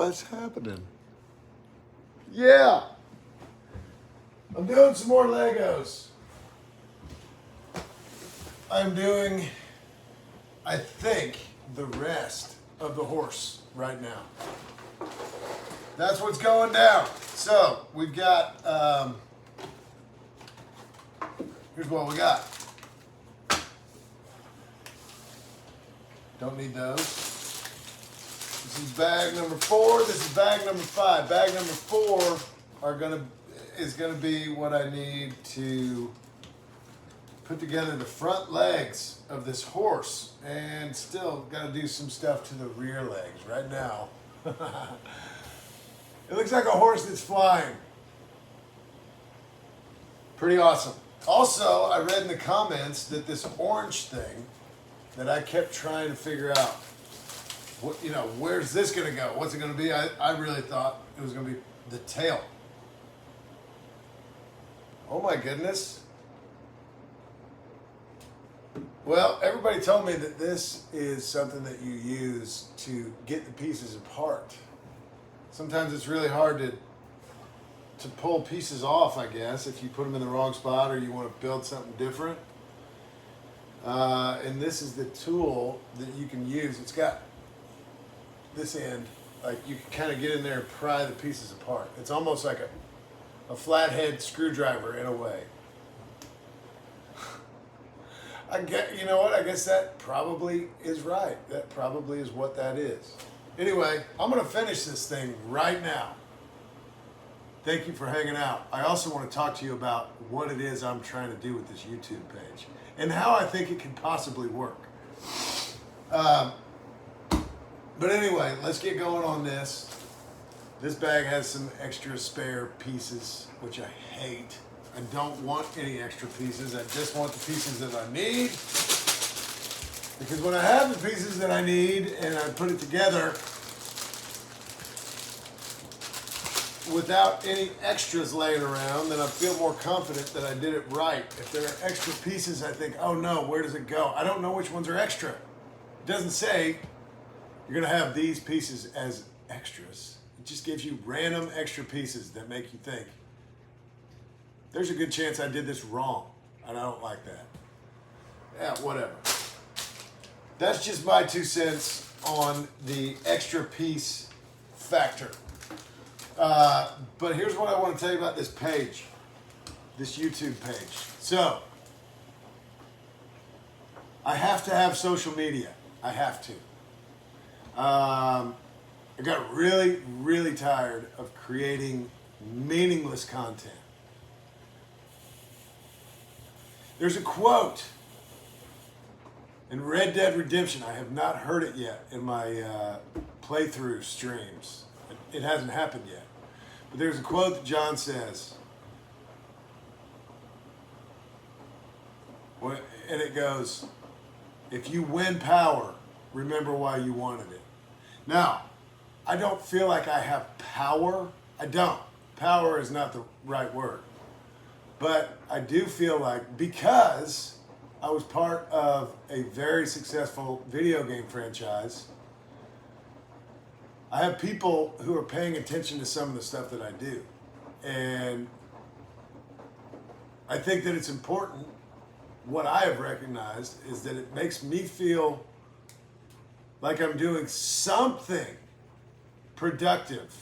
What's happening? Yeah. I'm doing some more Legos. I'm doing, I think, the rest of the horse right now. That's what's going down. So we've got, here's what we got. Don't need those. This is bag number 4. This is bag number 5. Bag number 4 is gonna be what I need to put together the front legs of this horse, and still got to do some stuff to the rear legs right now. It looks like a horse that's flying. Pretty awesome. Also, I read in the comments that this orange thing that I kept trying to figure out, what, where's this going to go? What's it going to be? I really thought it was going to be the tail. Oh my goodness. Well, everybody told me that this is something that you use to get the pieces apart. Sometimes it's really hard to pull pieces off, I guess, if you put them in the wrong spot or you want to build something different. And this is the tool that you can use. It's got this end, like you can kind of get in there and pry the pieces apart. It's almost like a flathead screwdriver in a way. I guess that probably is right. That probably is what that is. Anyway, I'm going to finish this thing right now. Thank you for hanging out. I also want to talk to you about what it is I'm trying to do with this YouTube page and how I think it can possibly work. But anyway, let's get going on this. This bag has some extra spare pieces, which I hate. I don't want any extra pieces. I just want the pieces that I need. Because when I have the pieces that I need and I put it together without any extras laying around, then I feel more confident that I did it right. If there are extra pieces, I think, oh no, where does it go? I don't know which ones are extra. It doesn't say you're going to have these pieces as extras. It just gives you random extra pieces that make you think, there's a good chance I did this wrong, and I don't like that. Yeah, whatever. That's just my 2 cents on the extra piece factor. But here's what I want to tell you about this page, this YouTube page. So, I have to have social media. I have to. I got really, really tired of creating meaningless content. There's a quote in Red Dead Redemption. I have not heard it yet in my playthrough streams. It hasn't happened yet. But there's a quote that John says. And it goes, if you win power, remember why you wanted it. Now, I don't feel like I have power. I don't. Power is not the right word. But I do feel like, because I was part of a very successful video game franchise, I have people who are paying attention to some of the stuff that I do. And I think that it's important. What I have recognized is that it makes me feel like I'm doing something productive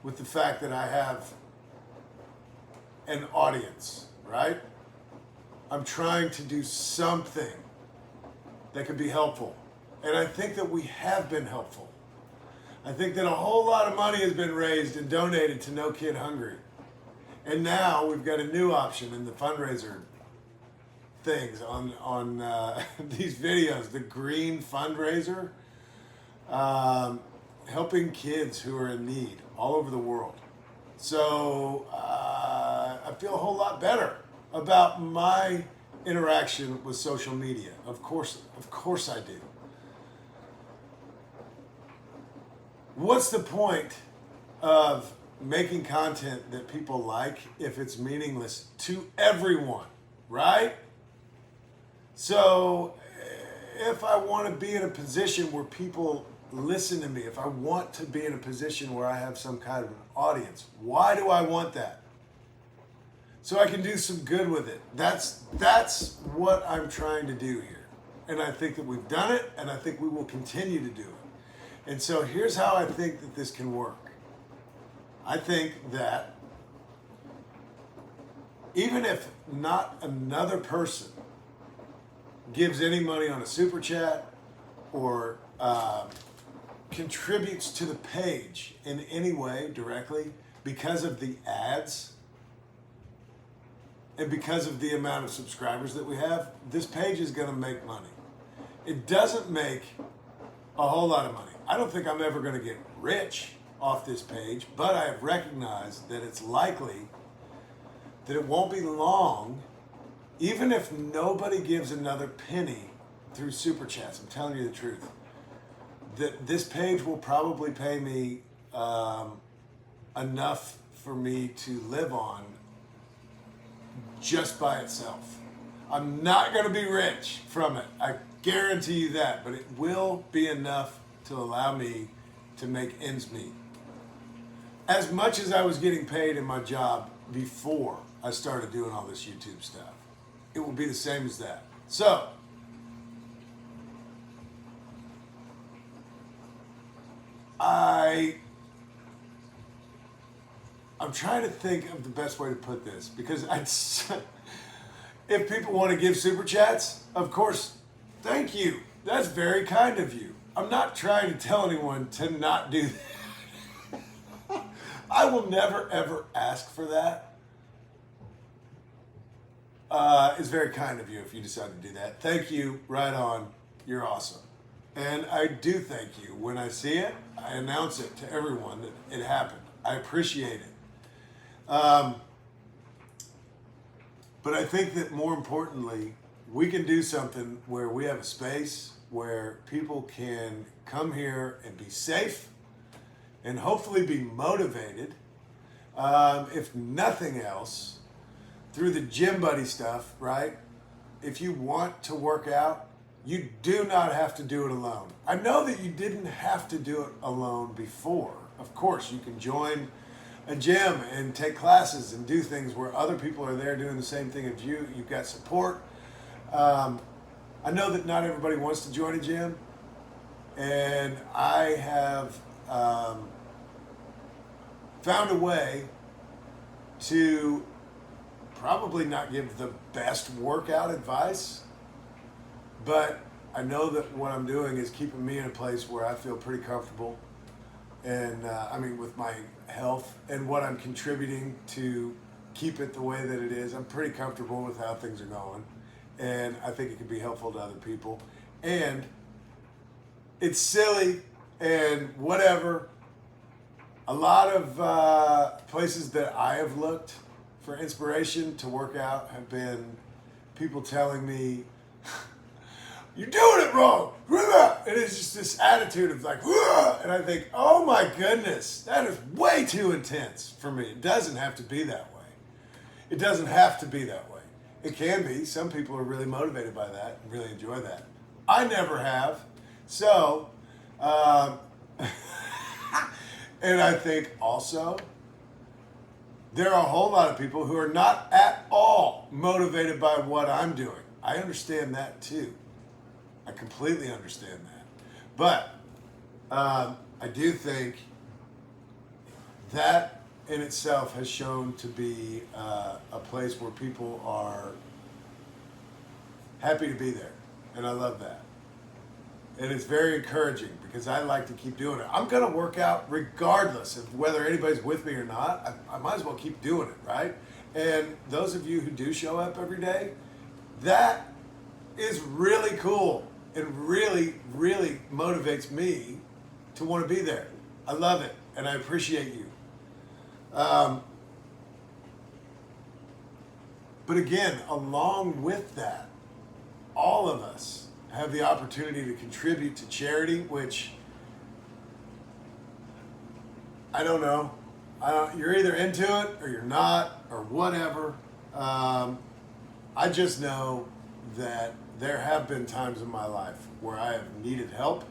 with the fact that I have an audience, right? I'm trying to do something that could be helpful. And I think that we have been helpful. I think that a whole lot of money has been raised and donated to No Kid Hungry. And now we've got a new option in the fundraiser things on these videos, the green fundraiser, helping kids who are in need all over the world. So I feel a whole lot better about my interaction with social media. Of course I do. What's the point of making content that people like if it's meaningless to everyone, right? So if I want to be in a position where people listen to me, if I want to be in a position where I have some kind of an audience, why do I want that? So I can do some good with it. That's what I'm trying to do here. And I think that we've done it, and I think we will continue to do it. And so here's how I think that this can work. I think that even if not another person gives any money on a super chat or contributes to the page in any way directly because of the ads and because of the amount of subscribers that we have, this page is going to make money. It doesn't make a whole lot of money. I don't think I'm ever going to get rich off this page, but I have recognized that it's likely that it won't be long, even if nobody gives another penny through super chats. I'm telling you the truth. That this page will probably pay me enough for me to live on just by itself. I'm not going to be rich from it. I guarantee you that, but it will be enough to allow me to make ends meet. As much as I was getting paid in my job before I started doing all this YouTube stuff, it will be the same as that. So, I'm trying to think of the best way to put this, because if people want to give super chats, of course, thank you. That's very kind of you. I'm not trying to tell anyone to not do that. I will never ever ask for that. It's very kind of you if you decide to do that. Thank you. Right on. You're awesome. And I do thank you. When I see it, I announce it to everyone that it happened. I appreciate it. But I think that more importantly, we can do something where we have a space where people can come here and be safe and hopefully be motivated, if nothing else, through the gym buddy stuff, right? If you want to work out, you do not have to do it alone. I know that you didn't have to do it alone before. Of course, you can join a gym and take classes and do things where other people are there doing the same thing as you. You've got support. I know that not everybody wants to join a gym, and I have found a way to probably not give the best workout advice, but I know that what I'm doing is keeping me in a place where I feel pretty comfortable, and with my health and what I'm contributing to keep it the way that it is. I'm pretty comfortable with how things are going, and I think it can be helpful to other people. And it's silly and whatever. A lot of places that I have looked for inspiration to work out have been people telling me, you're doing it wrong. And it's just this attitude of like, and I think, oh my goodness, that is way too intense for me. It doesn't have to be that way. It doesn't have to be that way. It can be. Some people are really motivated by that and really enjoy that. I never have. So, and I think also, there are a whole lot of people who are not at all motivated by what I'm doing. I understand that too. I completely understand that. But I do think that in itself has shown to be a place where people are happy to be there. And I love that. And it's very encouraging because I like to keep doing it. I'm going to work out regardless of whether anybody's with me or not. I might as well keep doing it, right? And those of you who do show up every day, that is really cool and really, really motivates me to want to be there. I love it and I appreciate you. But again, along with that, all of us have the opportunity to contribute to charity, which I don't know. You're either into it or you're not or whatever. I just know that there have been times in my life where I have needed help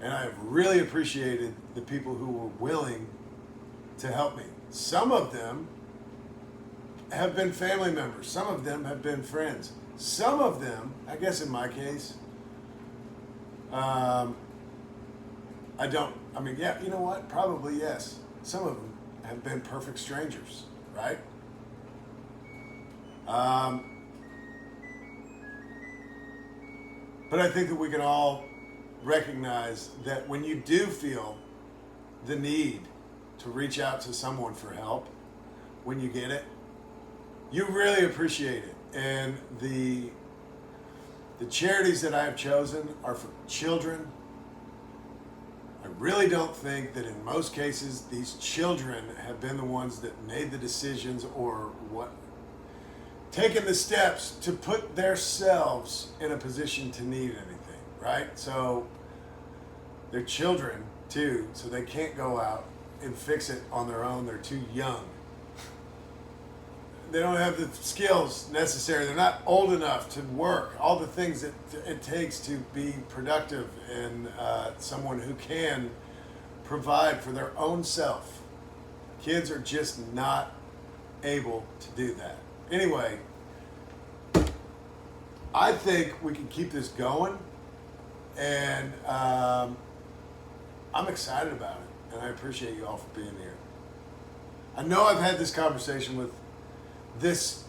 And I have really appreciated the people who were willing to help me. Some of them have been family members. Some of them have been friends. Some of them, I guess in my case, yeah, you know what? Probably yes. Some of them have been perfect strangers, right? But I think that we can all recognize that when you do feel the need to reach out to someone for help, when you get it, you really appreciate it. And the charities that I have chosen are for children. I really don't think that in most cases these children have been the ones that made the decisions or taken the steps to put themselves in a position to need anything, right? So they're children too, so they can't go out and fix it on their own. They're too young. They don't have the skills necessary. They're not old enough to work all the things that it takes to be productive and someone who can provide for their own self. Kids are just not able to do that. Anyway, I think we can keep this going, and I'm excited about it, and I appreciate you all for being here. I know I've had this conversation with this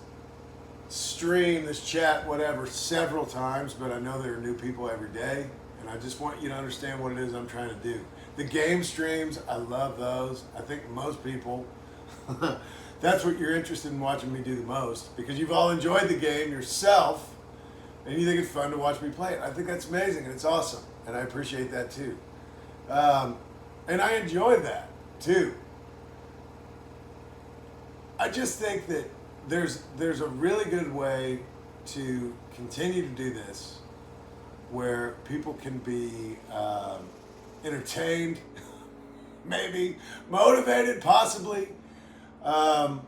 stream, this chat, whatever, several times, but I know there are new people every day, and I just want you to understand what it is I'm trying to do. The game streams, I love those. I think most people, that's what you're interested in watching me do the most, because you've all enjoyed the game yourself, and you think it's fun to watch me play it. I think that's amazing, and it's awesome, and I appreciate that too. And I enjoy that too. I just think that there's a really good way to continue to do this where people can be entertained, maybe motivated, possibly. I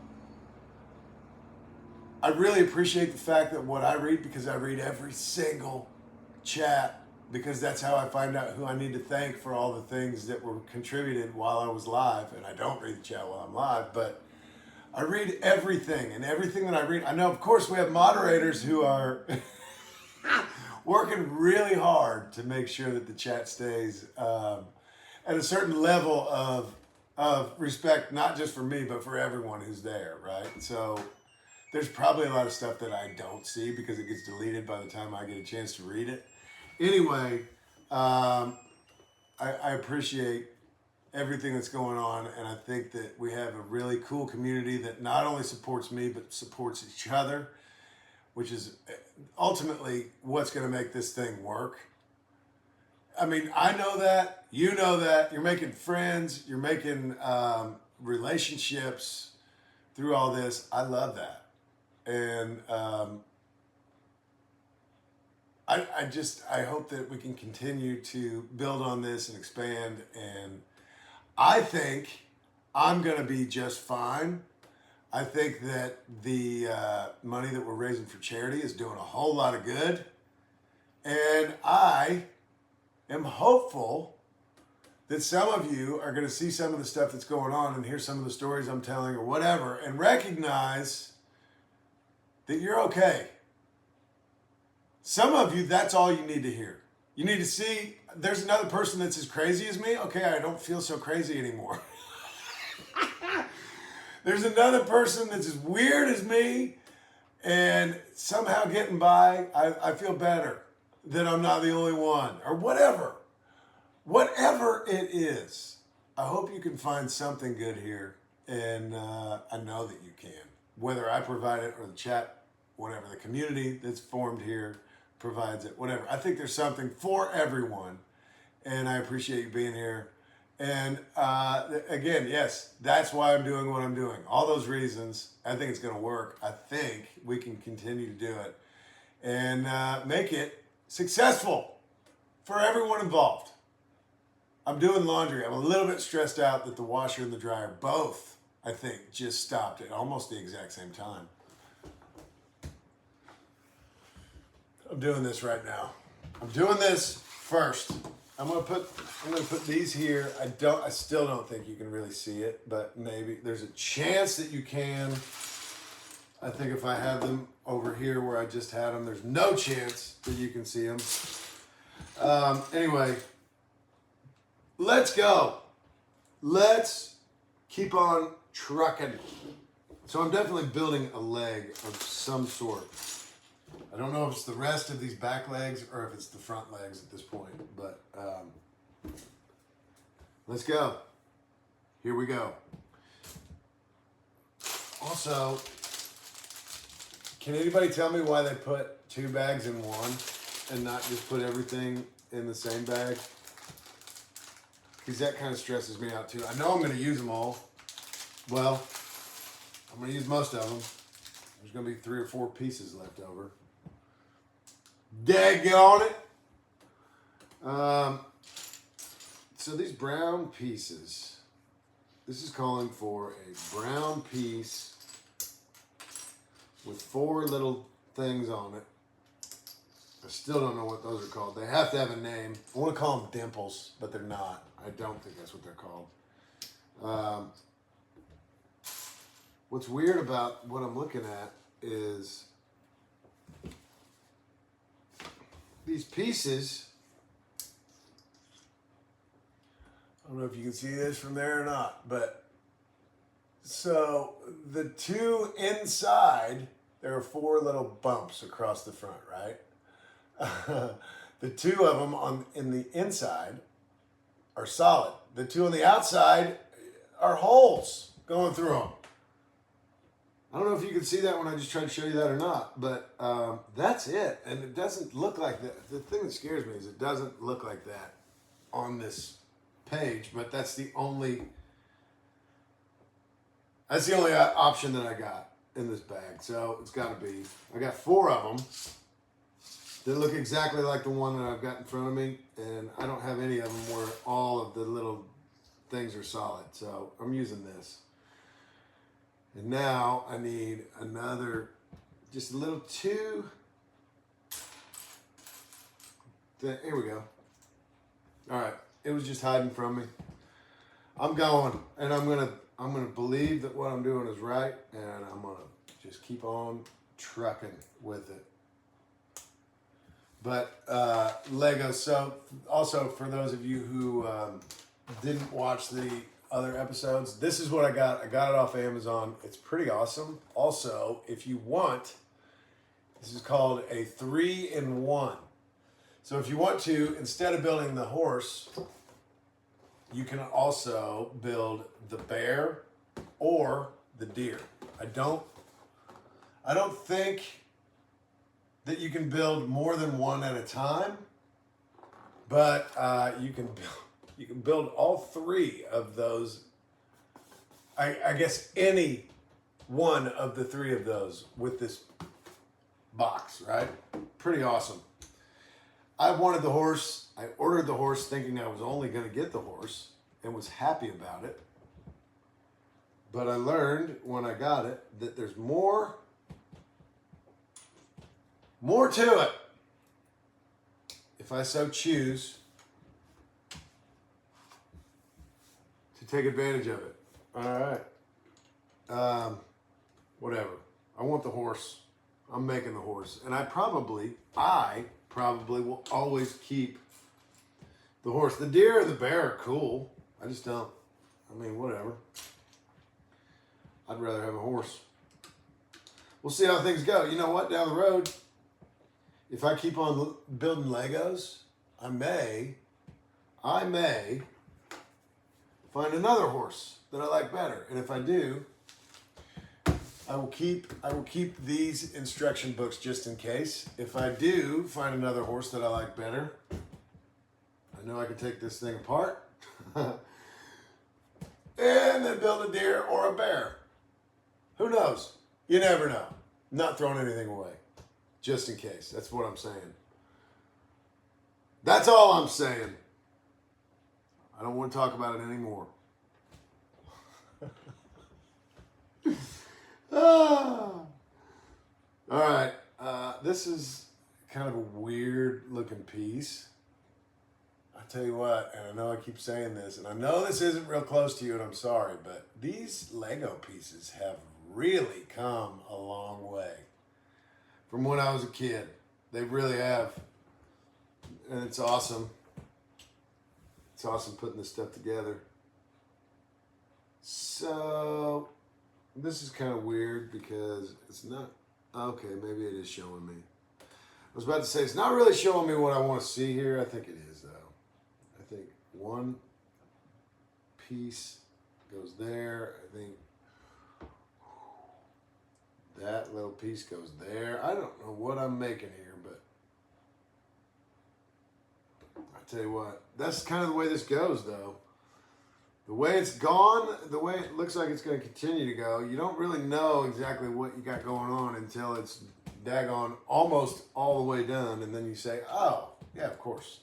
really appreciate the fact that what I read, because I read every single chat, because that's how I find out who I need to thank for all the things that were contributed while I was live. And I don't read the chat while I'm live, but I read everything, and everything that I read, I know, of course, we have moderators who are working really hard to make sure that the chat stays at a certain level of respect, not just for me, but for everyone who's there, right? So there's probably a lot of stuff that I don't see because it gets deleted by the time I get a chance to read it. Anyway, I appreciate everything that's going on, and I think that we have a really cool community that not only supports me but supports each other, which is ultimately what's going to make this thing work. I mean, I know that, you know that, you're making friends, you're making relationships through all this. I love that. And I hope that we can continue to build on this and expand, and I think I'm going to be just fine. I think that the money that we're raising for charity is doing a whole lot of good. And I am hopeful that some of you are going to see some of the stuff that's going on and hear some of the stories I'm telling or whatever, and recognize that you're okay. Some of you, that's all you need to hear. You need to see there's another person that's as crazy as me. Okay, I don't feel so crazy anymore. There's another person that's as weird as me and somehow getting by. I feel better that I'm not the only one, or whatever. Whatever it is, I hope you can find something good here, and I know that you can. Whether I provide it or the chat, whatever, the community that's formed here provides it, whatever. I think there's something for everyone, and I appreciate you being here. And again, yes, that's why I'm doing what I'm doing. All those reasons, I think it's going to work. I think we can continue to do it and make it successful for everyone involved. I'm doing laundry. I'm a little bit stressed out that the washer and the dryer both, I think, just stopped at almost the exact same time. I'm doing this right now. I'm doing this first. I'm gonna put these here. I still don't think you can really see it, but maybe there's a chance that you can. I think if I have them over here where I just had them, there's no chance that you can see them. Anyway, let's go. Let's keep on trucking. So I'm definitely building a leg of some sort. I don't know if it's the rest of these back legs or if it's the front legs at this point, but let's go. Here we go. Also, can anybody tell me why they put 2 bags in one and not just put everything in the same bag? Because that kind of stresses me out too. I know I'm going to use them all. Well, I'm going to use most of them. There's going to be 3 or 4 pieces left over. Daggone it. So these brown pieces, this is calling for a brown piece with 4 little things on it. I still don't know what those are called. They have to have a name. I want to call them dimples, but they're not. I don't think that's what they're called. What's weird about what I'm looking at is these pieces. I don't know if you can see this from there or not, but so the 2 inside, there are 4 little bumps across the front, right? The 2 of them in the inside are solid. The 2 on the outside are holes going through them. I don't know if you can see that when I just tried to show you that or not, but that's it. And it doesn't look like that. The thing that scares me is it doesn't look like that on this page, but that's the only option that I got in this bag. So it's got to be. I got 4 of them. They look exactly like the one that I've got in front of me, and I don't have any of them where all of the little things are solid. So I'm using this. And now I need another, just a little 2. Here we go. All right, it was just hiding from me. I'm going, and I'm gonna believe that what I'm doing is right, and I'm gonna just keep on trucking with it. But Legos. So also for those of you who didn't watch the other episodes, this is what I got. I got it off Amazon. It's pretty awesome. Also, if you want, this is called a 3-in-1. So if you want to, instead of building the horse, you can also build the bear or the deer. I don't think that you can build more than one at a time, but you can build all 3 of those. I guess any one of the 3 of those with this box, right? Pretty awesome. I wanted the horse. I ordered the horse thinking I was only going to get the horse and was happy about it. But I learned when I got it that there's more to it, if I so choose to take advantage of it. All right. Whatever. I want the horse. I'm making the horse. And I probably will always keep the horse. The deer and the bear are cool. I just don't. I mean, whatever. I'd rather have a horse. We'll see how things go. You know what? Down the road, if I keep on building Legos, I may find another horse that I like better. And if I do, I will keep these instruction books just in case. If I do find another horse that I like better, I know I can take this thing apart and then build a deer or a bear. Who knows? You never know. I'm not throwing anything away. Just in case. That's what I'm saying. That's all I'm saying. I don't want to talk about it anymore. All right. This is kind of a weird looking piece. I tell you what, and I know I keep saying this, and I know this isn't real close to you, and I'm sorry, but these Lego pieces have really come a long way from when I was a kid. They really have. And it's awesome. It's awesome putting this stuff together. So, this is kind of weird because it's not, okay, maybe it is showing me. I was about to say, it's not really showing me what I want to see here. I think it is, though. I think one piece goes there. I think that little piece goes there. I don't know what I'm making here, but I tell you what, that's kind of the way this goes, though. The way it's gone, the way it looks like it's going to continue to go, you don't really know exactly what you got going on until it's daggone almost all the way done, and then you say, oh, yeah, of course.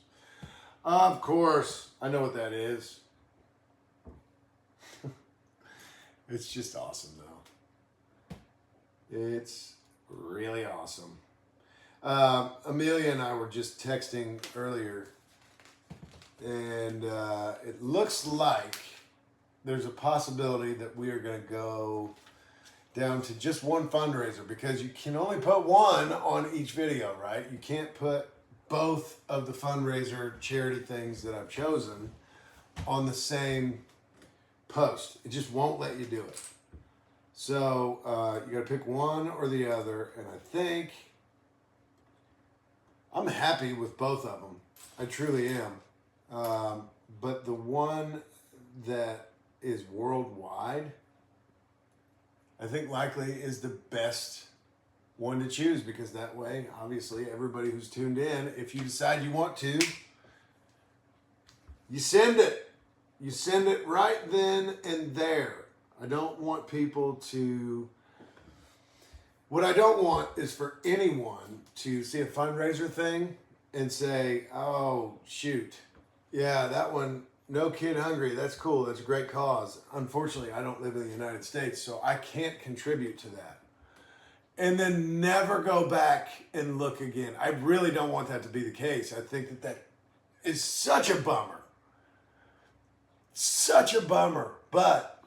Of course. I know what that is. It's just awesome, though. It's really awesome. Amelia and I were just texting earlier, and it looks like there's a possibility that we are going to go down to just one fundraiser, because you can only put one on each video, right? You can't put both of the fundraiser charity things that I've chosen on the same post. It just won't let you do it. So you got to pick one or the other, and I think I'm happy with both of them. I truly am. But the one that is worldwide, I think likely is the best one to choose, because that way, obviously, everybody who's tuned in, if you decide you want to, you send it. You send it right then and there. I don't want people to... What I don't want is for anyone to see a fundraiser thing and say, oh, shoot. Yeah, that one, No Kid Hungry, that's cool. That's a great cause. Unfortunately, I don't live in the United States, so I can't contribute to that. And then never go back and look again. I really don't want that to be the case. I think that that is such a bummer. Such a bummer. But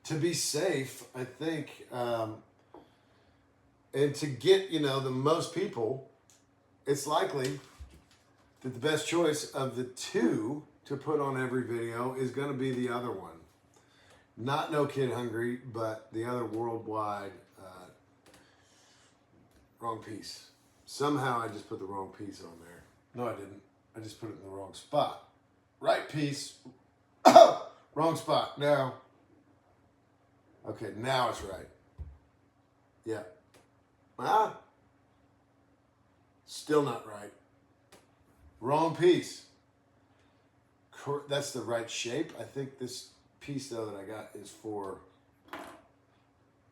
to be safe, I think, and to get, the most people, it's likely that the best choice of the two to put on every video is going to be the other one. Not No Kid Hungry, but the other worldwide. Wrong piece. Somehow I just put the wrong piece on there. No, I didn't. I just put it in the wrong spot. Right piece. Wrong spot. Now. Okay, now it's right. Yeah. Still not right. Wrong piece. That's the right shape. I think this piece, though, that I got is for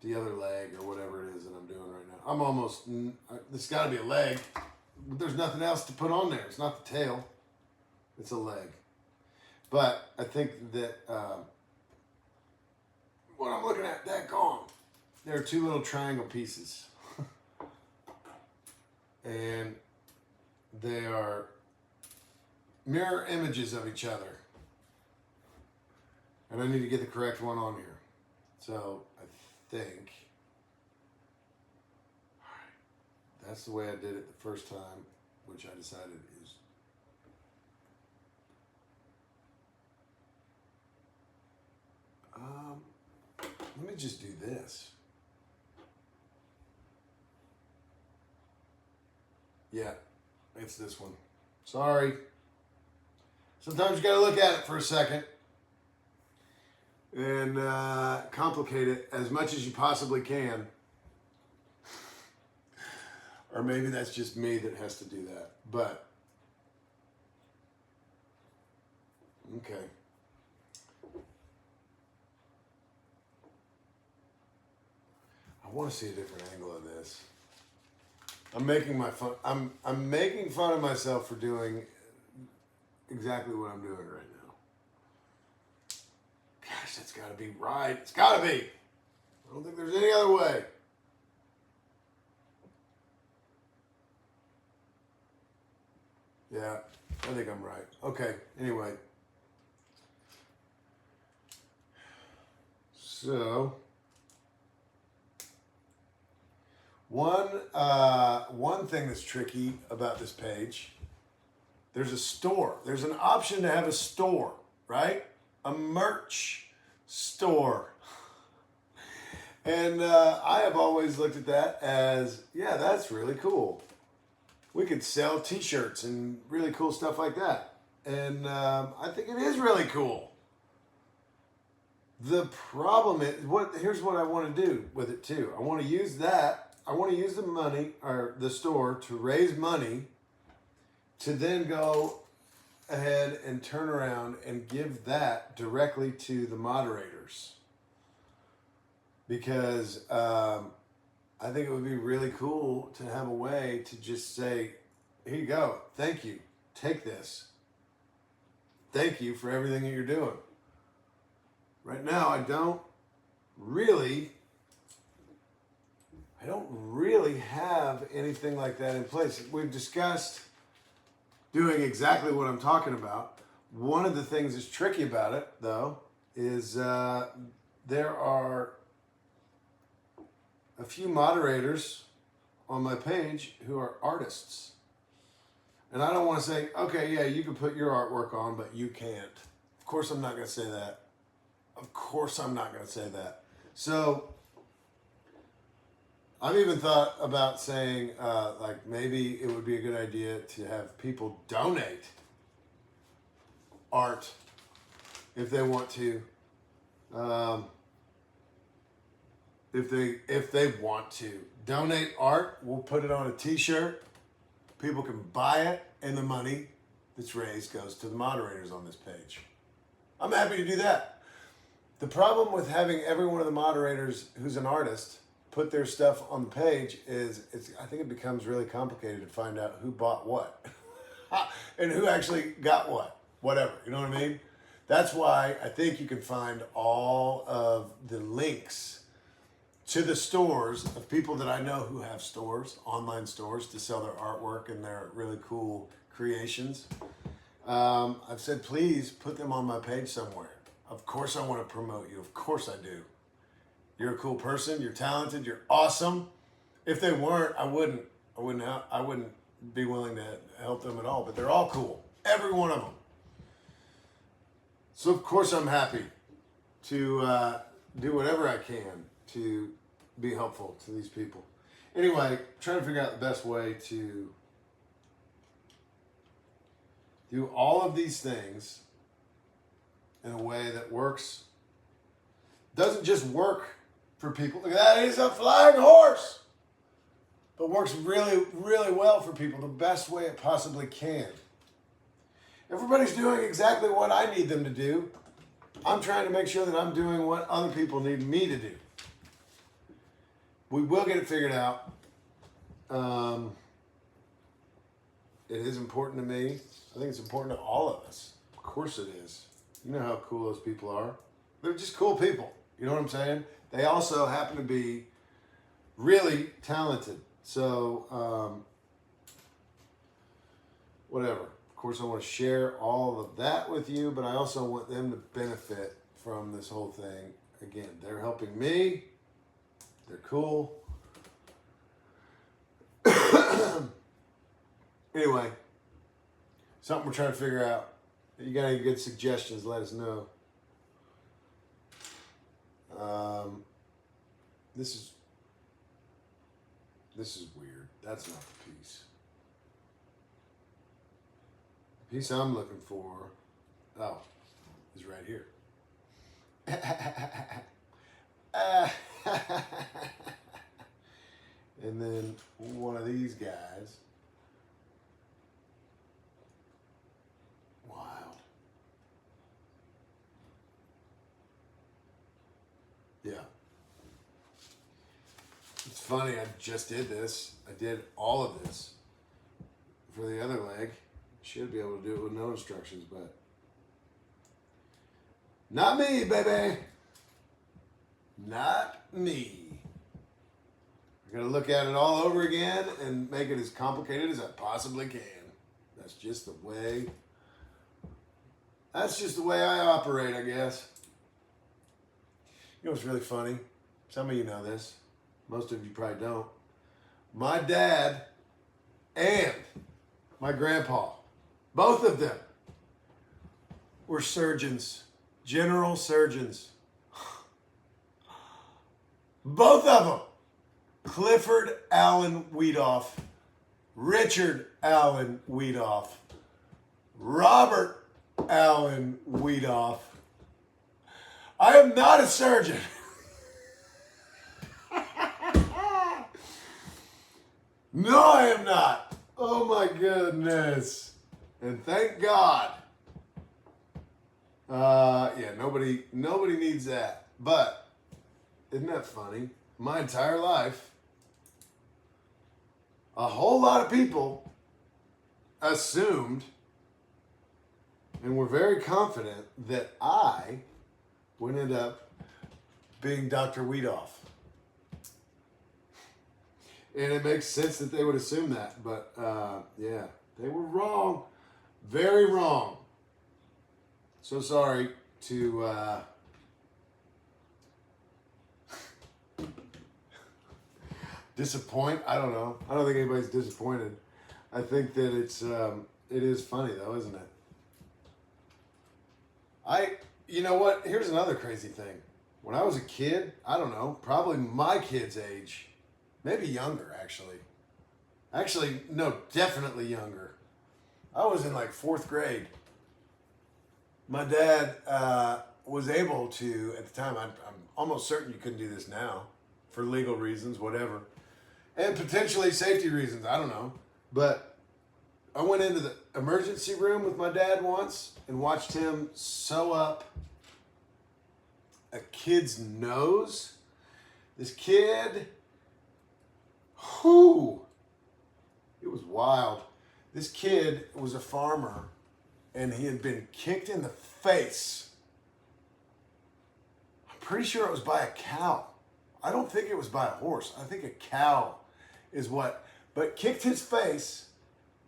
the other leg or whatever it is that I'm doing right now. I'm almost... It's got to be a leg. There's nothing else to put on there. It's not the tail. It's a leg. But I think that... what I'm looking at, that gone. There are two little triangle pieces. And they are mirror images of each other. And I need to get the correct one on here. So I think, all right, that's the way I did it the first time, which I decided is let me just do this. Yeah, it's this one. Sorry. Sometimes you gotta look at it for a second and complicate it as much as you possibly can. Or maybe that's just me that has to do that. But, okay. I want to see a different angle of this. I'm making fun of myself for doing exactly what I'm doing right now. Gosh, that's got to be right. It's got to be. I don't think there's any other way. Yeah, I think I'm right. Okay, anyway. So, one thing that's tricky about this page, there's a store. There's an option to have a store, right? A merch store. And I have always looked at that as, yeah, that's really cool. We could sell t-shirts and really cool stuff like that. And I think it is really cool. The problem is, here's what I want to do with it too. I want to use that. I want to use the money, or the store, to raise money to then go ahead and turn around and give that directly to the moderators. Because I think it would be really cool to have a way to just say, here you go, thank you, take this. Thank you for everything that you're doing. Right now, I don't really have anything like that in place. We've discussed doing exactly what I'm talking about. One of the things that's tricky about it, though, is there are a few moderators on my page who are artists. And I don't want to say, okay, yeah, you can put your artwork on, but you can't. Of course I'm not going to say that. Of course I'm not going to say that. So I've even thought about saying, like, maybe it would be a good idea to have people donate art if they want to. If they want to donate art, we'll put it on a t-shirt. People can buy it, and the money that's raised goes to the moderators on this page. I'm happy to do that. The problem with having every one of the moderators who's an artist put their stuff on the page is I think it becomes really complicated to find out who bought what and who actually got what, whatever, you know what I mean? That's why I think you can find all of the links to the stores of people that I know who have stores, online stores, to sell their artwork and their really cool creations. I've said, please put them on my page somewhere. Of course I want to promote you. Of course I do. You're a cool person. You're talented. You're awesome. If they weren't, I wouldn't be willing to help them at all. But they're all cool. Every one of them. So of course I'm happy to do whatever I can to be helpful to these people. Anyway, trying to figure out the best way to do all of these things in a way that works. Doesn't just work for people. Look at that, he's a flying horse. But works really, really well for people the best way it possibly can. Everybody's doing exactly what I need them to do. I'm trying to make sure that I'm doing what other people need me to do. We will get it figured out. It is important to me. I think it's important to all of us. Of course it is. You know how cool those people are. They're just cool people. You know what I'm saying? They also happen to be really talented. So, whatever. Of course, I want to share all of that with you, but I also want them to benefit from this whole thing. Again, they're helping me. They're cool. Anyway, something we're trying to figure out. If you got any good suggestions, let us know. This is weird. That's not the piece. The piece I'm looking for, is right here. And then one of these guys. Wild. Yeah. It's funny, I just did this. I did all of this for the other leg. Should be able to do it with no instructions, but not me, baby. Not me. I gotta look at it all over again and make it as complicated as I possibly can. That's just the way I operate, I guess. You know what's really funny? Some of you know this. Most of you probably don't. My dad and my grandpa, both of them, were surgeons, general surgeons. Both of them. Clifford Allen Wiedoff, Richard Allen Wiedoff, Robert Allen Wiedoff. I am not a surgeon. No, I am not. Oh my goodness. And thank God. Yeah, nobody needs that. But isn't that funny? My entire life, a whole lot of people assumed and were very confident that I would end up being Dr. Wiedoff. And it makes sense that they would assume that. But yeah, they were wrong. Very wrong. So sorry to disappoint. I don't know. I don't think anybody's disappointed. I think that it is funny though, isn't it? You know what? Here's another crazy thing. When I was a kid, I don't know, probably my kid's age, maybe younger actually. Actually, no, definitely younger. I was in like 4th grade. My dad was able to, at the time, I'm almost certain you couldn't do this now for legal reasons, whatever. And potentially safety reasons, I don't know. But I went into the emergency room with my dad once and watched him sew up a kid's nose. This kid, it was wild. This kid was a farmer and he had been kicked in the face. I'm pretty sure it was by a cow. I don't think it was by a horse. I think a cow is what, but kicked his face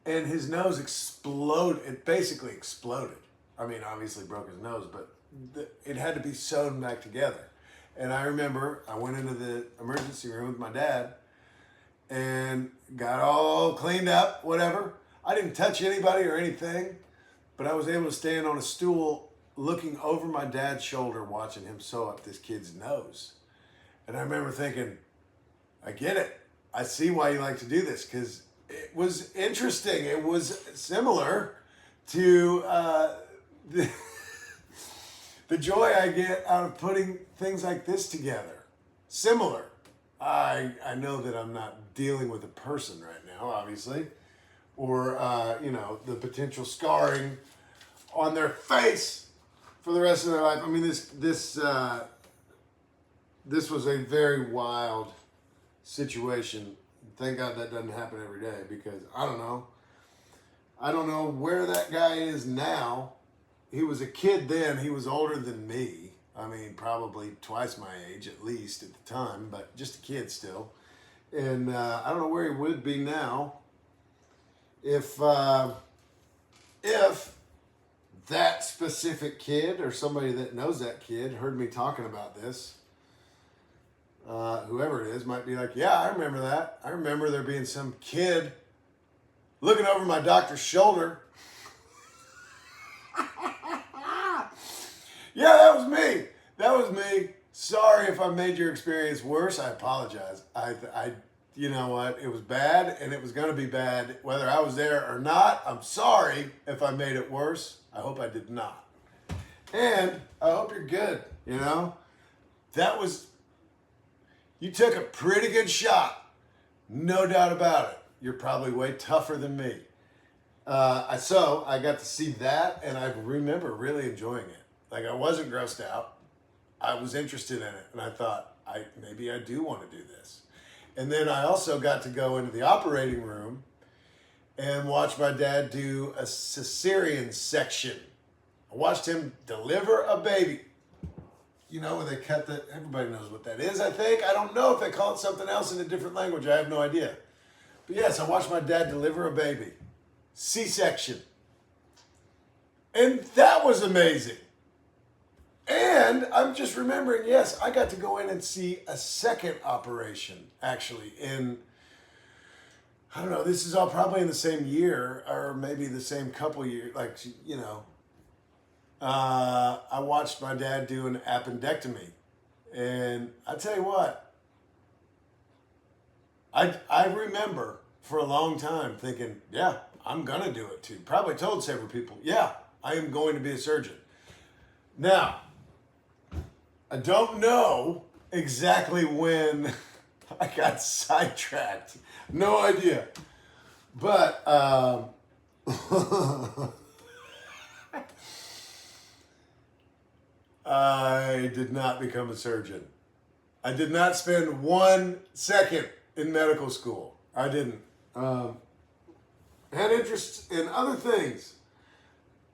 and his nose exploded. It basically exploded. I mean, obviously broke his nose, but it had to be sewn back together. And I remember I went into the emergency room with my dad and got all cleaned up, whatever. I didn't touch anybody or anything, but I was able to stand on a stool looking over my dad's shoulder watching him sew up this kid's nose. And I remember thinking, I get it. I see why you like to do this, because it was interesting. It was similar to the joy I get out of putting things like this together. Similar. I know that I'm not dealing with a person right now, obviously, or the potential scarring on their face for the rest of their life. I mean, this was a very wild situation. Thank God that doesn't happen every day, because I don't know where that guy is now. He was a kid then. He was older than me. I mean, probably twice my age at least at the time, but just a kid still. And I don't know where he would be now if that specific kid or somebody that knows that kid heard me talking about this. Whoever it is might be like, yeah, I remember that. I remember there being some kid looking over my doctor's shoulder. Yeah, that was me. That was me. Sorry if I made your experience worse. I apologize. You know what? It was bad, and it was going to be bad whether I was there or not. I'm sorry if I made it worse. I hope I did not. And I hope you're good, you took a pretty good shot. No doubt about it. You're probably way tougher than me. So I got to see that, and I remember really enjoying it. Like, I wasn't grossed out. I was interested in it, and I thought, maybe I do want to do this. And then I also got to go into the operating room and watch my dad do a cesarean section. I watched him deliver a baby. When they cut that, everybody knows what that is, I think. I don't know if they call it something else in a different language. I have no idea. But yes, I watched my dad deliver a baby. C-section. And that was amazing. And I'm just remembering, yes, I got to go in and see a second operation, actually, in, I don't know, this is all probably in the same year, or maybe the same couple years, like, you know. I watched my dad do an appendectomy. And I tell you what, I remember for a long time thinking, yeah, I'm going to do it too. Probably told several people, yeah, I am going to be a surgeon. Now, I don't know exactly when I got sidetracked. No idea. But I did not become a surgeon. I did not spend 1 second in medical school. I didn't. Had interest in other things.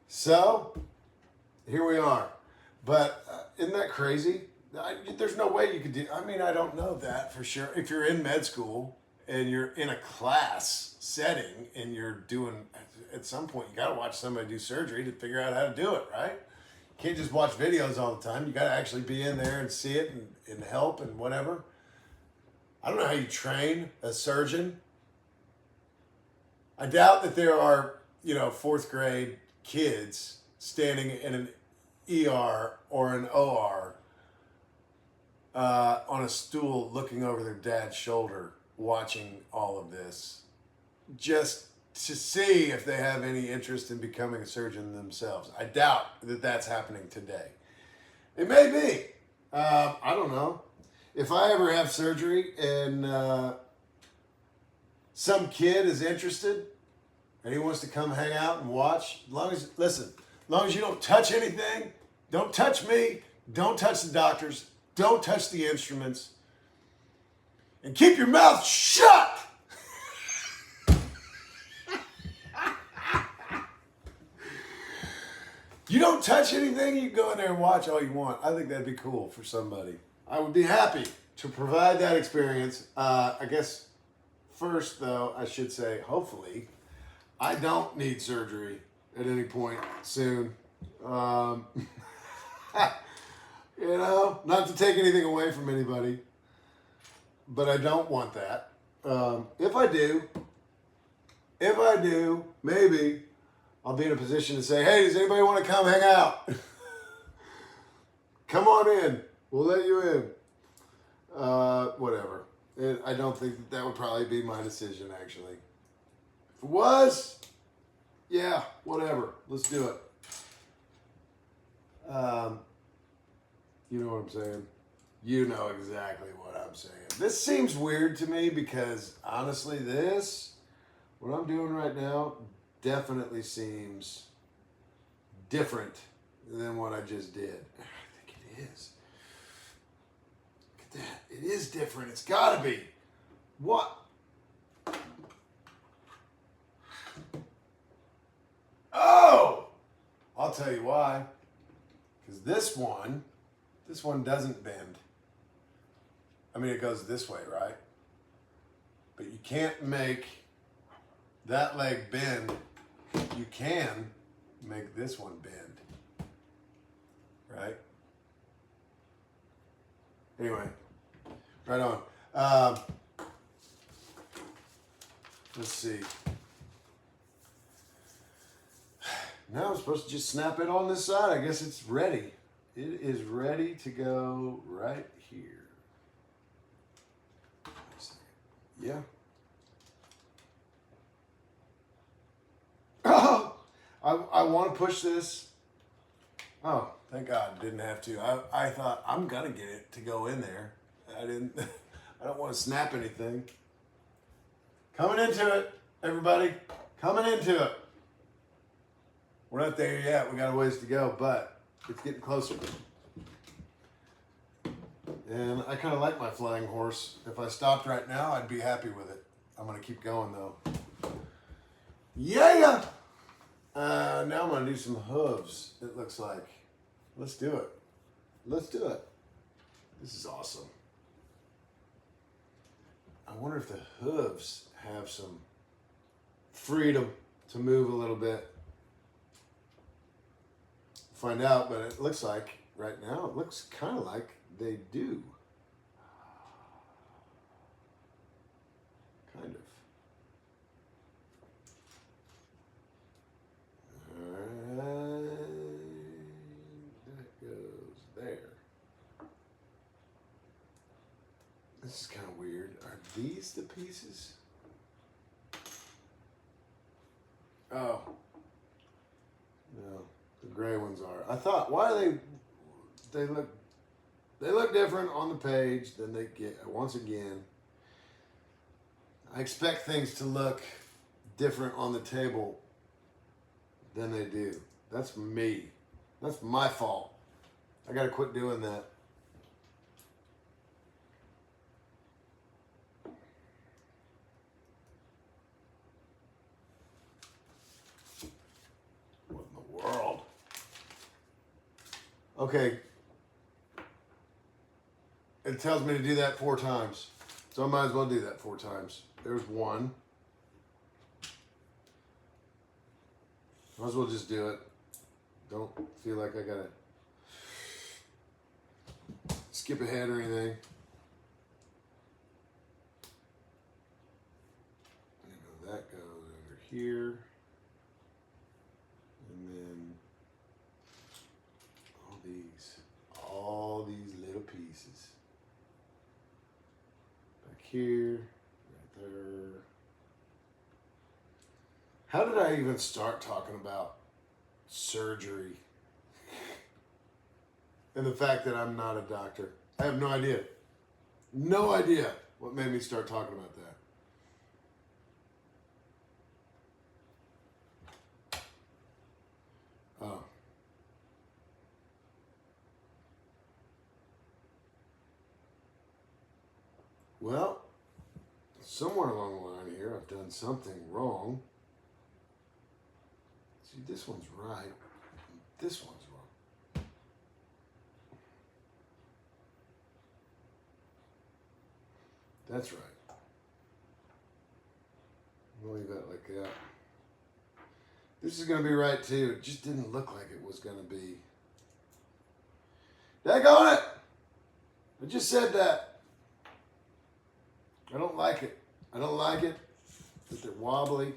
So, here we are. But isn't that crazy? There's no way you could do. I mean, I don't know that for sure. If you're in med school and you're in a class setting and you're doing, at some point, you got to watch somebody do surgery to figure out how to do it, right? You can't just watch videos all the time. You got to actually be in there and see it and help and whatever. I don't know how you train a surgeon. I doubt that there are, 4th grade kids standing in an ER or an OR on a stool looking over their dad's shoulder watching all of this just to see if they have any interest in becoming a surgeon themselves. I doubt that that's happening today. It may be. I don't know. If I ever have surgery and some kid is interested and he wants to come hang out and watch, as long as you don't touch anything, don't touch me, don't touch the doctors, don't touch the instruments, and keep your mouth shut. You don't touch anything, you go in there and watch all you want. I think that'd be cool for somebody. I would be happy to provide that experience. I guess first, though, I should say, hopefully, I don't need surgery at any point soon. Not to take anything away from anybody, but I don't want that. If I do, maybe I'll be in a position to say, hey, does anybody want to come hang out? Come on in. We'll let you in. Whatever. I don't think that would probably be my decision, actually. If it was, yeah, whatever. Let's do it. You know what I'm saying? You know exactly what I'm saying. This seems weird to me because, honestly, what I'm doing right now, definitely seems different than what I just did. I think it is. Look at that. It is different. It's got to be. What? Oh! I'll tell you why. Because this one doesn't bend. I mean, it goes this way, right? But you can't make that leg bend. You can make this one bend. Right? Anyway, right on. Let's see. Now I'm supposed to just snap it on this side. I guess it's ready. It is ready to go right here. Yeah. Oh, I want to push this. Oh, thank God, didn't have to. I thought I'm gonna get it to go in there. I didn't. I don't want to snap anything. Coming into it, everybody. Coming into it. We're not there yet. We got a ways to go, but it's getting closer. And I kind of like my flying horse. If I stopped right now, I'd be happy with it. I'm going to keep going, though. Yeah! Now I'm going to do some hooves, it looks like. Let's do it. Let's do it. This is awesome. I wonder if the hooves have some freedom. to move a little bit. Find out, but it looks like right now, it looks kind of like they do. Kind of. Alright. That goes there. This is kind of weird. Are these the pieces? Oh. No, the gray ones are. I thought, why are they look different on the page than they get. Once again, I expect things to look different on the table than they do. That's me. That's my fault. I gotta quit doing that. What in the world? Okay. It tells me to do that 4 times. So I might as well do that 4 times. There's 1. Might as well just do it. Don't feel like I gotta skip ahead or anything. That goes over here. And then all these little pieces. Back here, right there. How did I even start talking about surgery? And the fact that I'm not a doctor. I have no idea. No idea what made me start talking about that. Oh. Well, somewhere along the line here, I've done something wrong. See, this one's right. This one's wrong. That's right. We'll leave that like that. This is going to be right too. It just didn't look like it was going to be. Daggone it! I just said that. I don't like it. I don't like it. That they're wobbly.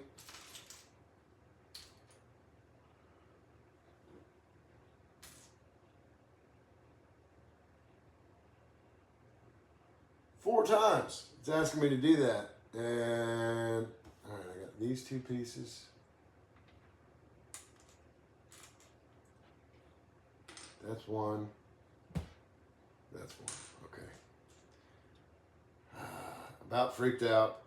Four times. It's asking me to do that. And, all right, I got these 2 pieces. That's 1. That's 1. Okay. About freaked out.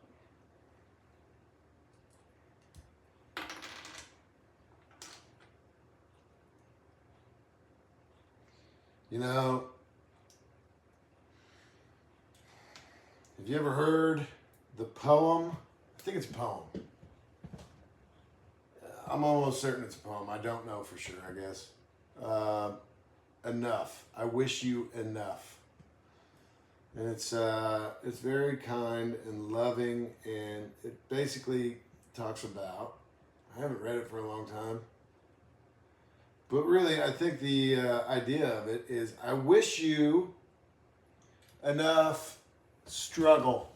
You know, have you ever heard the poem? I think it's a poem. I'm almost certain it's a poem. I don't know for sure, I guess. Enough. I wish you enough. And it's very kind and loving, and it basically talks about, I haven't read it for a long time, but really I think the idea of it is, I wish you enough struggle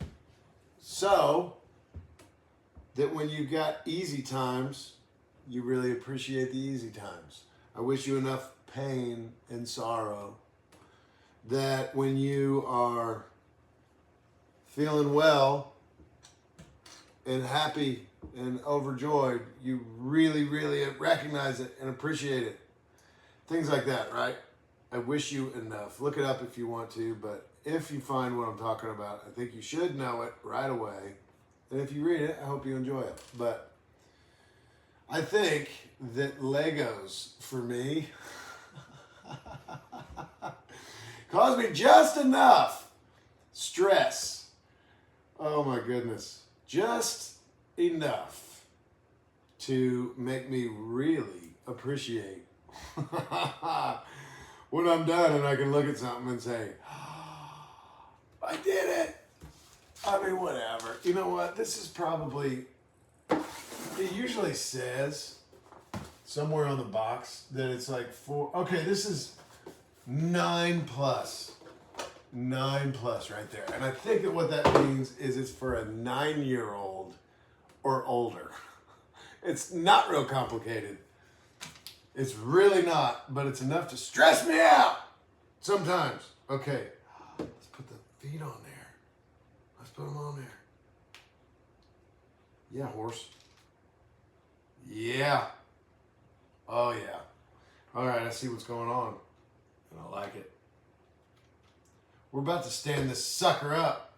so that when you got easy times, you really appreciate the easy times. I wish you enough pain and sorrow that when you are feeling well and happy and overjoyed, you really, really recognize it and appreciate it. Things like that, right? I wish you enough. Look it up if you want to, but if you find what I'm talking about, I think you should know it right away. And if you read it, I hope you enjoy it. But I think that Legos, for me, caused me just enough stress. Oh my goodness. Just enough to make me really appreciate when I'm done and I can look at something and say, oh, I did it. I mean, whatever. You know what? This is probably It usually says somewhere on the box that it's like 4. Okay, this is 9 plus. 9 plus right there. And I think that what that means is it's for a 9-year-old or older. It's not real complicated. It's really not, but it's enough to stress me out sometimes. Okay, let's put the feet on there. Let's put them on there. Yeah, horse. Yeah. Oh, yeah. All right, I see what's going on, and I like it. We're about to stand this sucker up.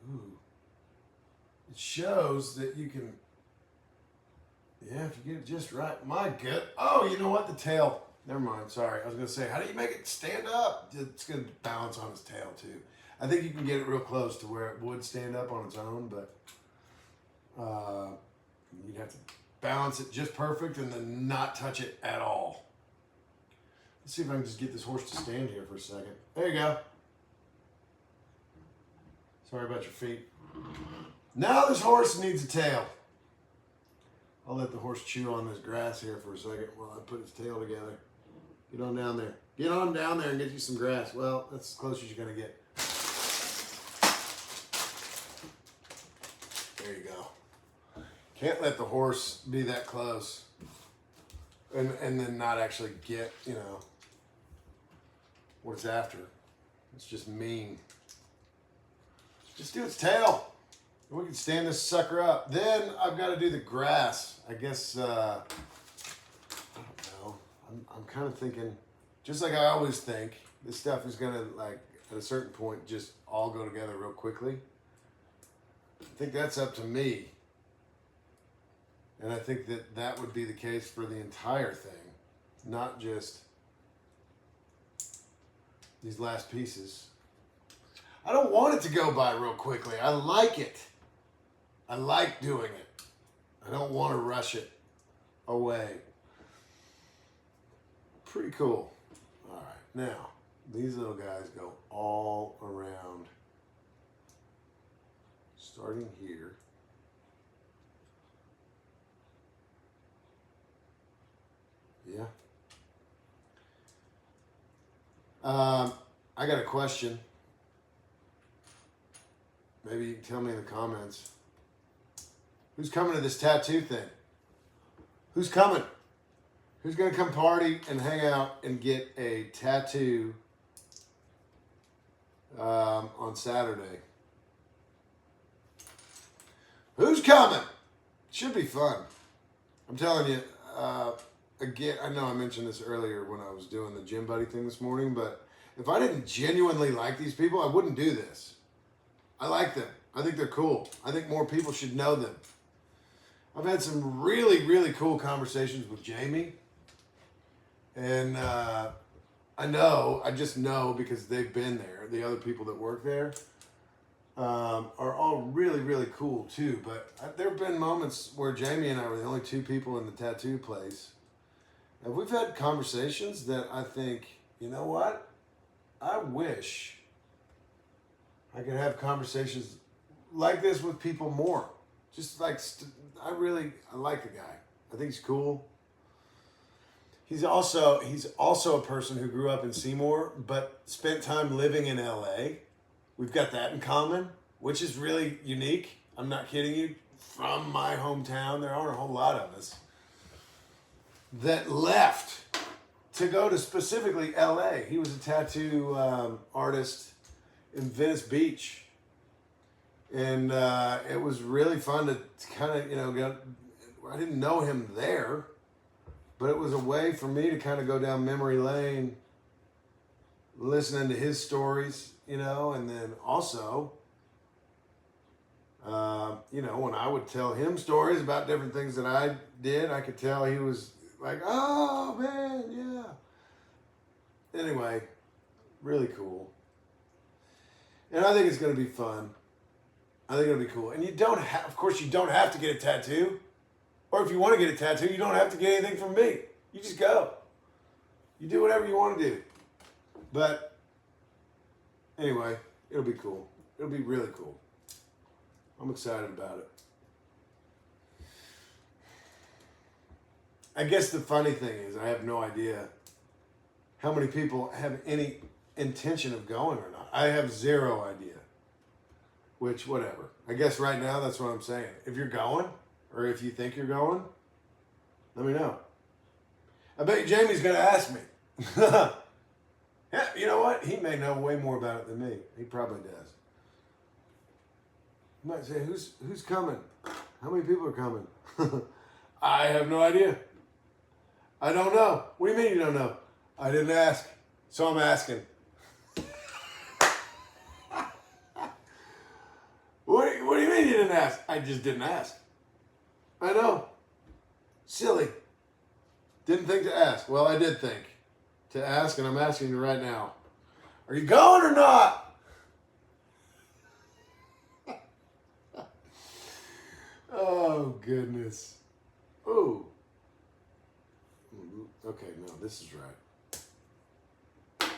Ooh. It shows that you can, yeah, if you get it just right. My good. Oh, you know what? The tail. Never mind. Sorry. I was going to say, how do you make it stand up? It's going to balance on its tail, too. I think you can get it real close to where it would stand up on its own, but you'd have to balance it just perfect and then not touch it at all. Let's see if I can just get this horse to stand here for a second. There you go. Sorry about your feet. Now this horse needs a tail. I'll let the horse chew on this grass here for a second while I put its tail together. Get on down there. Get on down there and get you some grass. Well, that's as close as you're going to get. There you go. Can't let the horse be that close and then not actually get, you know, what it's after. It's just mean. Just do its tail. We can stand this sucker up. Then I've got to do the grass. I guess, I don't know. I'm kind of thinking, just like I always think, this stuff is going to, like, at a certain point, just all go together real quickly. I think that's up to me. And I think that that would be the case for the entire thing, not just these last pieces. I don't want it to go by real quickly. I like it. I like doing it. I don't want to rush it away. Pretty cool. All right, now these little guys go all around, starting here. Yeah. I got a question. Maybe you can tell me in the comments. Who's coming to this tattoo thing? Who's coming? Who's going to come party and hang out and get a tattoo on Saturday? Who's coming? Should be fun. I'm telling you, again, I know I mentioned this earlier when I was doing the gym buddy thing this morning, but if I didn't genuinely like these people, I wouldn't do this. I like them. I think they're cool. I think more people should know them. I've had some really, really cool conversations with Jamie. And I just know because they've been there, the other people that work there are all really, really cool too. But there have been moments where Jamie and I were the only two people in the tattoo place. And we've had conversations that I think, you know what? I wish I could have conversations like this with people more. Just like, I like the guy. I think he's cool. He's also a person who grew up in Seymour, but spent time living in LA. We've got that in common, which is really unique. I'm not kidding you. From my hometown, there aren't a whole lot of us that left to go to specifically LA. He was a tattoo artist in Venice Beach. And it was really fun to kind of, I didn't know him there, but it was a way for me to kind of go down memory lane, listening to his stories, and then also, when I would tell him stories about different things that I did, I could tell he was like, oh, man, yeah. Anyway, really cool. And I think it's going to be fun. I think it'll be cool. And you don't have to get a tattoo. Or if you want to get a tattoo, you don't have to get anything from me. You just go. You do whatever you want to do. But anyway, it'll be cool. It'll be really cool. I'm excited about it. I guess the funny thing is I have no idea how many people have any intention of going or not. I have zero idea. Which, whatever. I guess right now that's what I'm saying. If you're going, or if you think you're going, let me know. I bet you Jamie's going to ask me. Yeah, you know what? He may know way more about it than me. He probably does. He might say, who's coming? How many people are coming? I have no idea. I don't know. What do you mean you don't know? I didn't ask, so I'm asking. What do you mean you didn't ask? I just didn't ask. I know. Silly. Didn't think to ask. Well, I did think to ask, and I'm asking you right now. Are you going or not? Oh, goodness. Oh. Okay, no, this is right.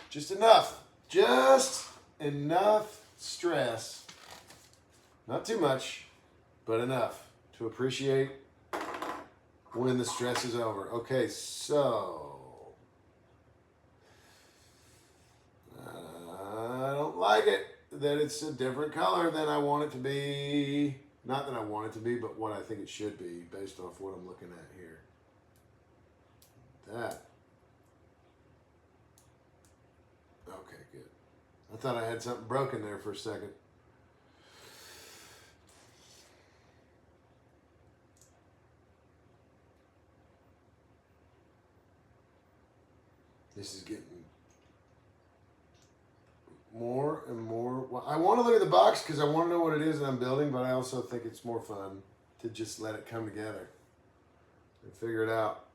Just enough. Just enough stress. Not too much, but enough to appreciate when the stress is over. Okay, so I don't like it that it's a different color than I want it to be. Not that I want it to be, but what I think it should be based off what I'm looking at here. That. Okay, good. I thought I had something broken there for a second. This is getting more and more. Well, I want to look at the box because I want to know what it is that I'm building, but I also think it's more fun to just let it come together and figure it out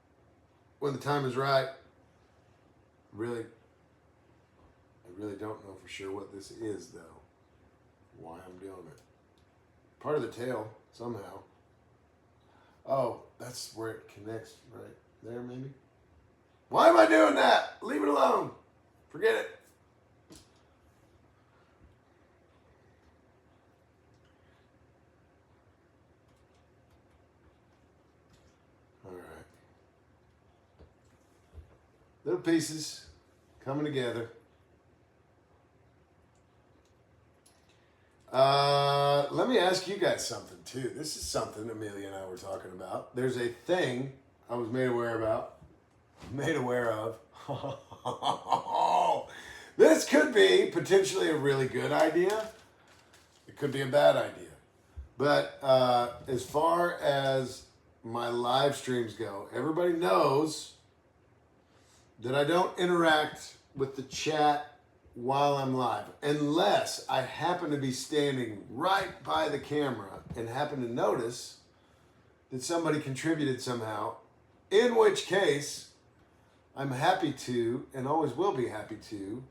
when the time is right. I really don't know for sure what this is, though. Why I'm doing it. Part of the tail, somehow. Oh, that's where it connects right there, maybe? Why am I doing that? Leave it alone. Forget it. All right. Little pieces coming together. Let me ask you guys something too. This is something Amelia and I were talking about. There's a thing I was made aware of. This could be potentially a really good idea. It could be a bad idea. But as far as my live streams go, everybody knows that I don't interact with the chat while I'm live, unless I happen to be standing right by the camera and happen to notice that somebody contributed somehow, in which case I'm happy to, and always will be happy to,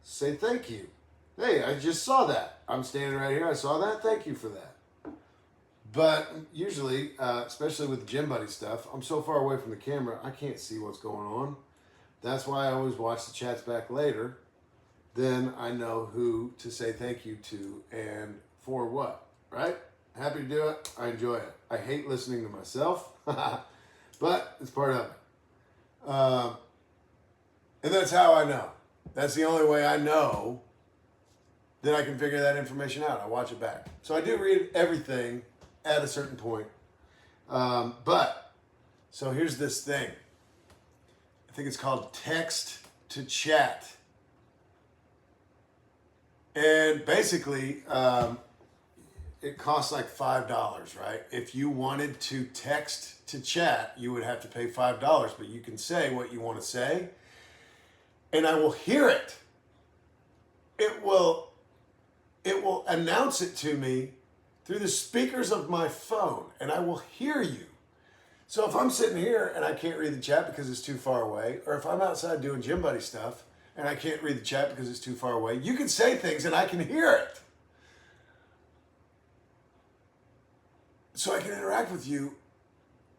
say thank you. Hey, I just saw that. I'm standing right here. I saw that. Thank you for that. But usually, especially with the Gym Buddy stuff, I'm so far away from the camera, I can't see what's going on. That's why I always watch the chats back later. Then I know who to say thank you to and for what, right? Happy to do it. I enjoy it. I hate listening to myself, but it's part of it. And that's how I know. That's the only way I know that I can figure that information out. I watch it back. So I do read everything at a certain point. So here's this thing. I think it's called text to chat. And basically, it costs like $5, right? If you wanted to text to chat, you would have to pay $5, but you can say what you want to say, and I will hear it. It will announce it to me through the speakers of my phone, and I will hear you. So if I'm sitting here and I can't read the chat because it's too far away, or if I'm outside doing Gym Buddy stuff and I can't read the chat because it's too far away, you can say things and I can hear it. So I can interact with you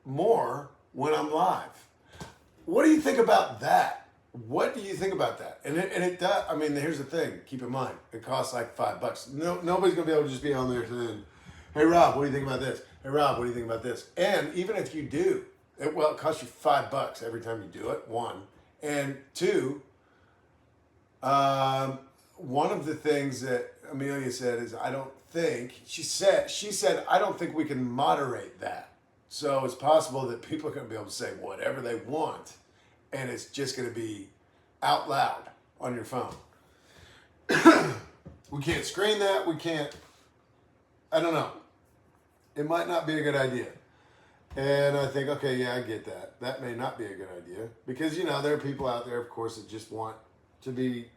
more when I'm live. What do you think about that? What do you think about that? And it does. I mean, here's the thing. Keep in mind, it costs like $5. Nobody's gonna be able to just be on there saying, "Hey Rob, what do you think about this? Hey Rob, what do you think about this?" And even if you do, It costs you $5 every time you do it. One, and two. One of the things that Amelia said is, she said, I don't think we can moderate that. So it's possible that people are going to be able to say whatever they want, and it's just going to be out loud on your phone. We can't screen that. We can't, I don't know. It might not be a good idea. And I think, okay, yeah, I get that. That may not be a good idea. Because, there are people out there, of course, that just want to be,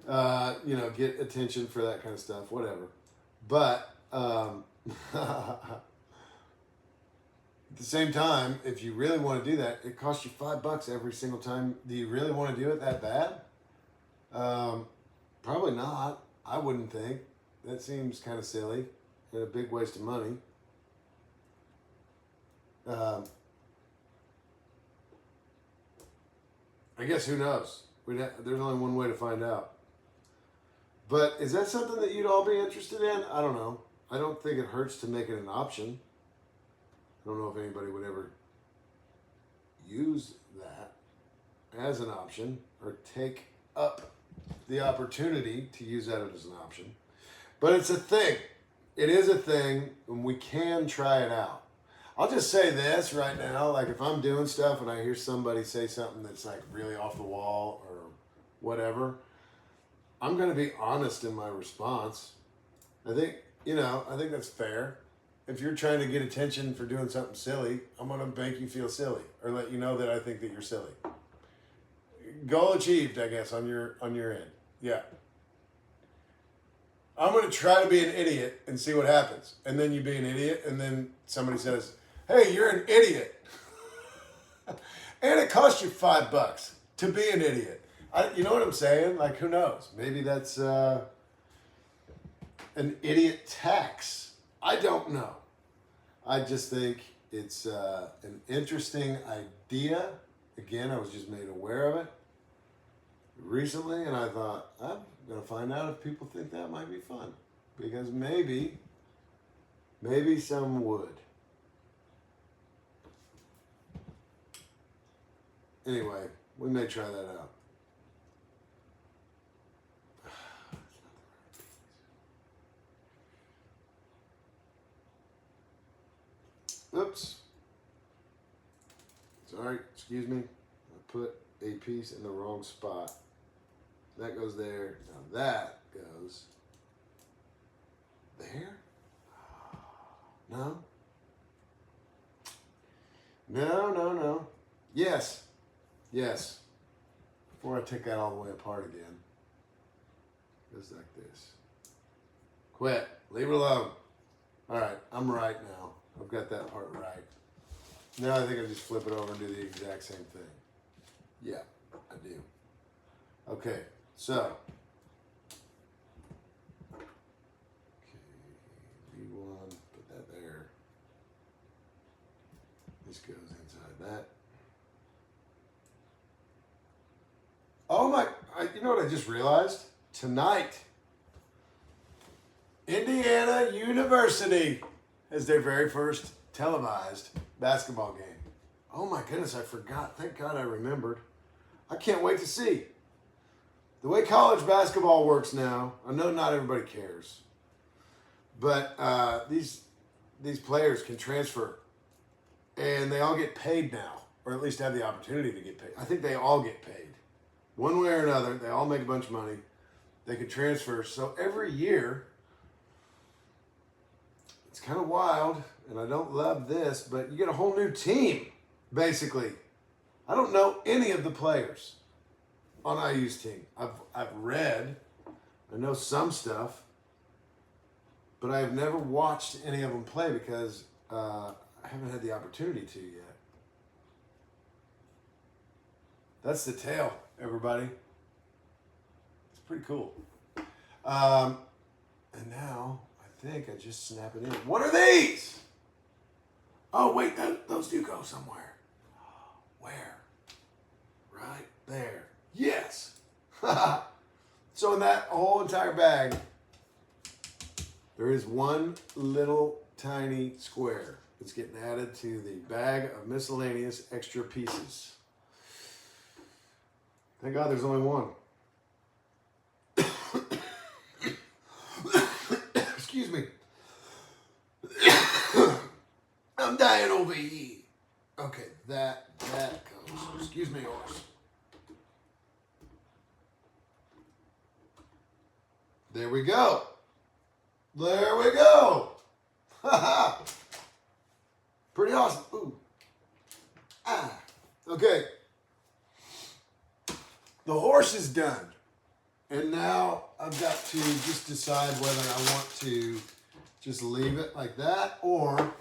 get attention for that kind of stuff, whatever. But at the same time, if you really want to do that, it costs you $5 every single time. Do you really want to do it that bad? Probably not. I wouldn't think. That seems kind of silly and a big waste of money. I guess who knows? There's only one way to find out. But is that something that you'd all be interested in? I don't know. I don't think it hurts to make it an option. I don't know if anybody would ever use that as an option or take up the opportunity to use that as an option. But it's a thing. It is a thing, and we can try it out. I'll just say this right now, like if I'm doing stuff and I hear somebody say something that's like really off the wall or whatever, I'm going to be honest in my response. I think that's fair. If you're trying to get attention for doing something silly, I'm going to make you feel silly or let you know that I think that you're silly. Goal achieved, I guess, on your end. Yeah. I'm going to try to be an idiot and see what happens. And then you be an idiot, and then somebody says, hey, you're an idiot. And it costs you $5 to be an idiot. You know what I'm saying? Like, who knows? Maybe that's an idiot tax. I don't know. I just think it's an interesting idea. Again, I was just made aware of it recently, and I thought, I'm going to find out if people think that might be fun. Because maybe some would. Anyway, we may try that out. Oops. Sorry, excuse me. I put a piece in the wrong spot. That goes there. Now that goes there? No? No. Yes. Before I take that all the way apart again. It goes like this. Quit. Leave it alone. Alright, I'm right now. I've got that part right. Now I think I just flip it over and do the exact same thing. Yeah, I do. Okay, so. Okay, V1, put that there. This goes inside that. Oh my, you know what I just realized? Tonight, Indiana University has their very first televised basketball game. Oh my goodness, I forgot. Thank God I remembered. I can't wait to see. The way college basketball works now, I know not everybody cares, but these players can transfer, and they all get paid now, or at least have the opportunity to get paid. I think they all get paid. One way or another, they all make a bunch of money. They can transfer. So every year, it's kind of wild, and I don't love this, but you get a whole new team, basically. I don't know any of the players on IU's team. I've read, I know some stuff, but I've never watched any of them play because I haven't had the opportunity to yet. That's the tale, everybody. It's pretty cool. And now, I think I just snap it in. What are these? Oh, wait, those do go somewhere. Where? Right there. Yes. So in that whole entire bag, there is one little tiny square. It's getting added to the bag of miscellaneous extra pieces. Thank God there's only one. Excuse me. I'm dying over here. Okay, that goes. Excuse me, horse. There we go. There we go. Ha Pretty awesome. Ooh. Ah. Okay. The horse is done. And now I've got to just decide whether I want to just leave it like that, or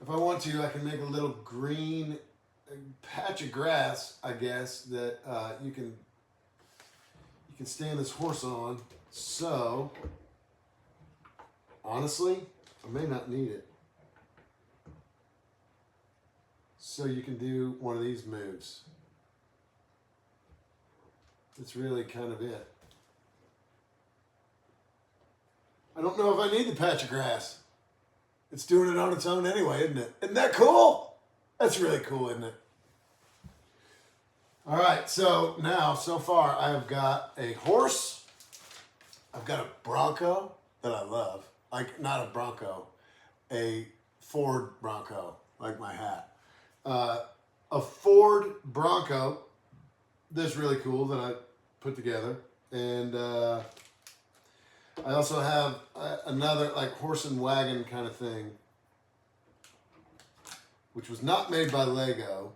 if I want to, I can make a little green patch of grass, I guess, that you can stand this horse on. So, honestly, I may not need it. So you can do one of these moves. That's really kind of it. I don't know if I need the patch of grass. It's doing it on its own anyway, isn't it? Isn't that cool? That's really cool, isn't it? All right, so now, so far, I've got a horse. I've got a Bronco that I love. Like, not a Bronco, a Ford Bronco, like my hat. A Ford Bronco that's really cool that I put together. And I also have another like horse and wagon kind of thing, which was not made by Lego.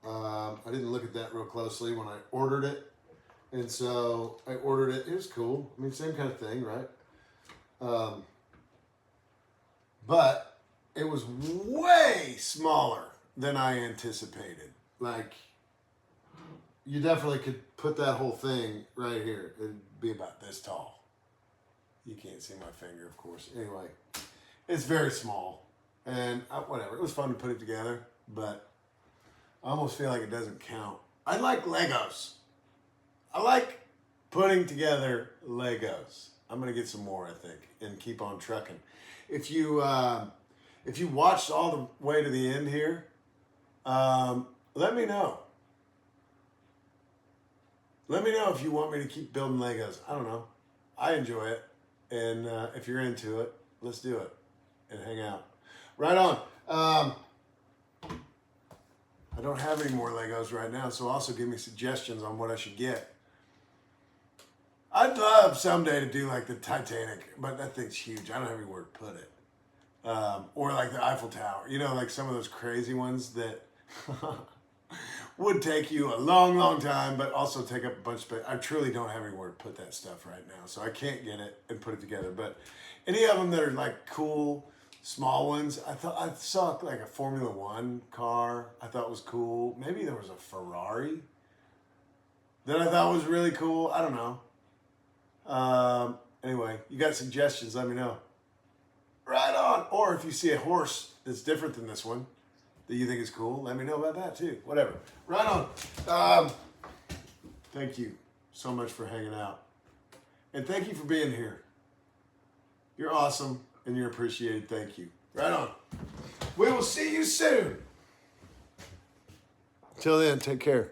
I didn't look at that real closely when I ordered it. And so I ordered it. It was cool. I mean, same kind of thing, right? But it was way smaller than I anticipated. Like, you definitely could put that whole thing right here. It'd be about this tall. You can't see my finger, of course. Anyway, it's very small. And whatever. It was fun to put it together, but I almost feel like it doesn't count. I like Legos. I like putting together Legos. I'm going to get some more, I think, and keep on trucking. If you watched all the way to the end here, let me know. Let me know if you want me to keep building Legos. I don't know. I enjoy it. And if you're into it, let's do it and hang out. Right on. I don't have any more Legos right now, so also give me suggestions on what I should get. I'd love someday to do like the Titanic, but that thing's huge. I don't have anywhere to put it. Or like the Eiffel Tower. You know, like some of those crazy ones that would take you a long, long time, but also take up a bunch of space. I truly don't have anywhere to put that stuff right now, so I can't get it and put it together. But any of them that are like cool, small ones, I saw like a Formula One car I thought was cool. Maybe there was a Ferrari that I thought was really cool. I don't know. Anyway, you got suggestions, let me know. Right on. Or if you see a horse that's different than this one that you think is cool, let me know about that too. Whatever. Right on. Thank you so much for hanging out. And thank you for being here. You're awesome and you're appreciated. Thank you. Right on. We will see you soon. Till then, take care.